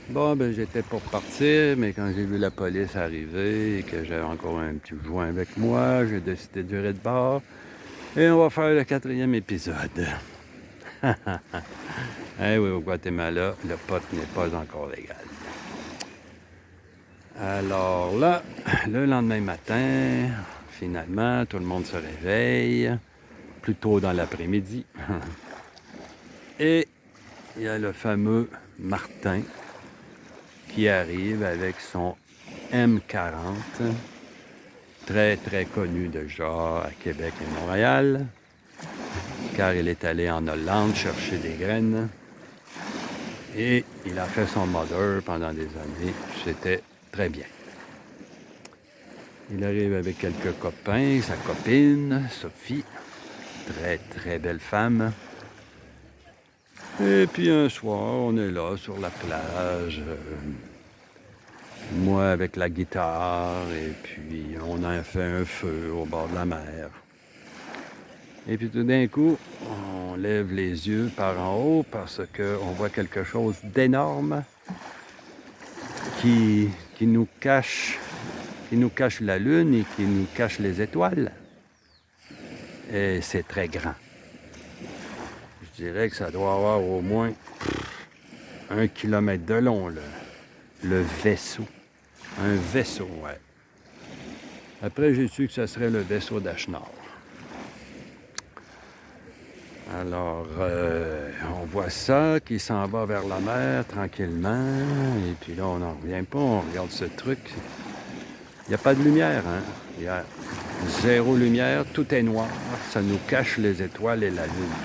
Bon, ben j'étais pour partir, mais quand j'ai vu la police arriver et que j'avais encore un petit joint avec moi, j'ai décidé de virer de bord. Et on va faire le 4e épisode. Eh oui, au Guatemala, le pot n'est pas encore légal. Alors là, le lendemain matin, finalement, tout le monde se réveille, plus tôt dans l'après-midi. Et il y a le fameux Martin qui arrive avec son M40, très très connu déjà à Québec et Montréal, car il est allé en Hollande chercher des graines et il a fait son mother pendant des années. C'était très bien. Il arrive avec quelques copains, sa copine, Sophie, très très belle femme. Et puis un soir, on est là sur la plage, moi avec la guitare, et puis on a fait un feu au bord de la mer. Et puis tout d'un coup, on lève les yeux par en haut parce qu'on voit quelque chose d'énorme qui nous cache la lune et qui nous cache les étoiles. Et c'est très grand. Je dirais que ça doit avoir au moins 1 kilomètre de long, le vaisseau. Un vaisseau, ouais. Après, j'ai su que ce serait le vaisseau d'Achenard. Alors, on voit ça qui s'en va vers la mer tranquillement. Et puis là, on n'en revient pas, on regarde ce truc. Il n'y a pas de lumière, hein? Il y a 0 lumière, tout est noir. Ça nous cache les étoiles et la lune.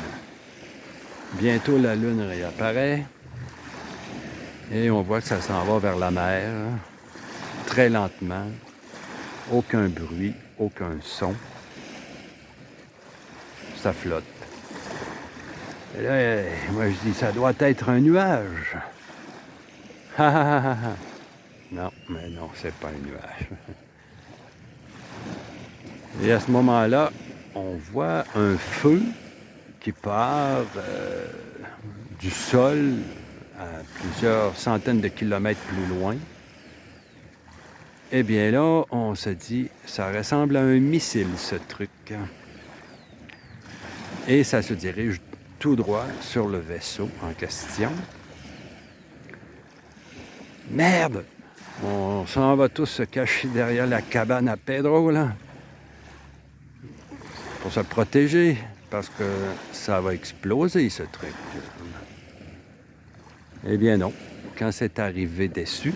Bientôt, la lune réapparaît. Et on voit que ça s'en va vers la mer, très lentement. Aucun bruit, aucun son. Ça flotte. Et là, moi je dis, ça doit être un nuage. Non, mais non, c'est pas un nuage. Et à ce moment-là, on voit un feu qui part du sol à plusieurs centaines de kilomètres plus loin. Eh bien là, on se dit, ça ressemble à un missile, ce truc. Et ça se dirige tout droit sur le vaisseau en question. Merde! On s'en va tous se cacher derrière la cabane à Pedro, là. Pour se protéger, parce que ça va exploser, ce truc. Eh bien non. Quand c'est arrivé dessus,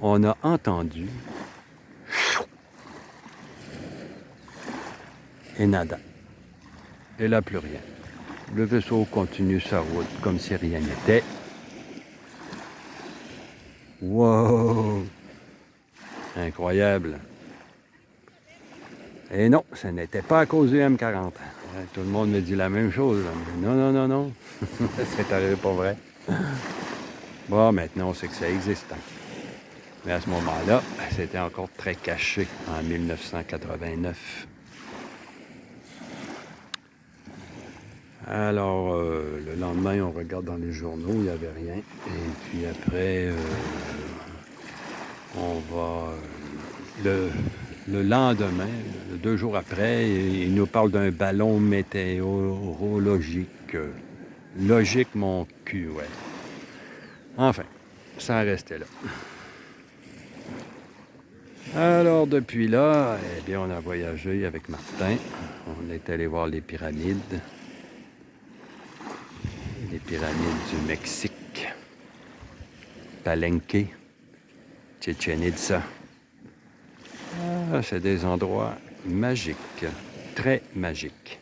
on a entendu et nada. Et là, plus rien. Le vaisseau continue sa route comme si rien n'était. Wow! Incroyable. Et non, ce n'était pas à cause du M40. Tout le monde me dit la même chose. Là. Non, non, non, non. C'est arrivé pas vrai. Bon, maintenant, on sait que ça existe. Hein. Mais à ce moment-là, c'était encore très caché en 1989. Alors, le lendemain, on regarde dans les journaux, il n'y avait rien. Et puis après, on va... le lendemain, 2 jours après, il nous parle d'un ballon météorologique. Logique, mon cul, ouais. Enfin, ça restait là. Alors, depuis là, eh bien, on a voyagé avec Martin. On est allé voir les pyramides. Les pyramides du Mexique. Palenque. Chichen Itza. Ah, c'est des endroits magiques. Très magiques.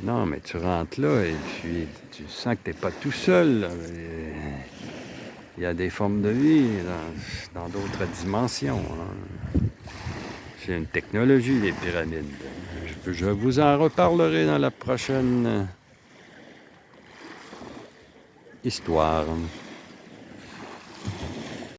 Non, mais tu rentres là et puis tu sens que tu n'es pas tout seul. Là. Il y a des formes de vie dans d'autres dimensions. Hein. C'est une technologie, les pyramides. Je vous en reparlerai dans la prochaine histoire.